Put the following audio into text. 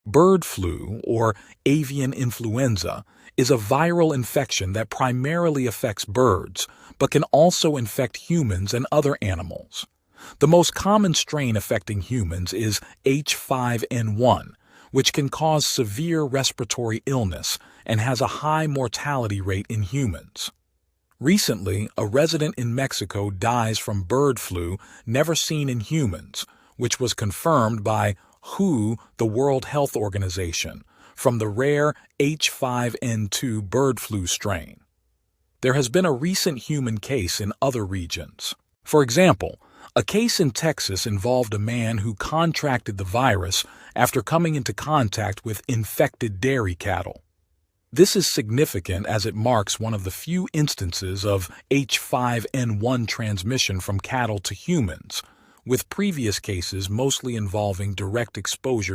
Bird flu, or avian influenza, is a viral infection that primarily affects birds, but can also infect humans and other animals. The most common strain affecting humans is H5N1, which can cause severe respiratory illness and has a high mortality rate in humans. Recently, a resident in Mexico dies from bird flu never seen in humans, which was confirmed by WHO, the World Health Organization, from the rare H5N2 bird flu strain. There has been a recent human case in other regions. For example, a case in Texas involved a man who contracted the virus after coming into contact with infected dairy cattle. This is significant as it marks one of the few instances of H5N1 transmission from cattle to humans, with previous cases mostly involving direct exposure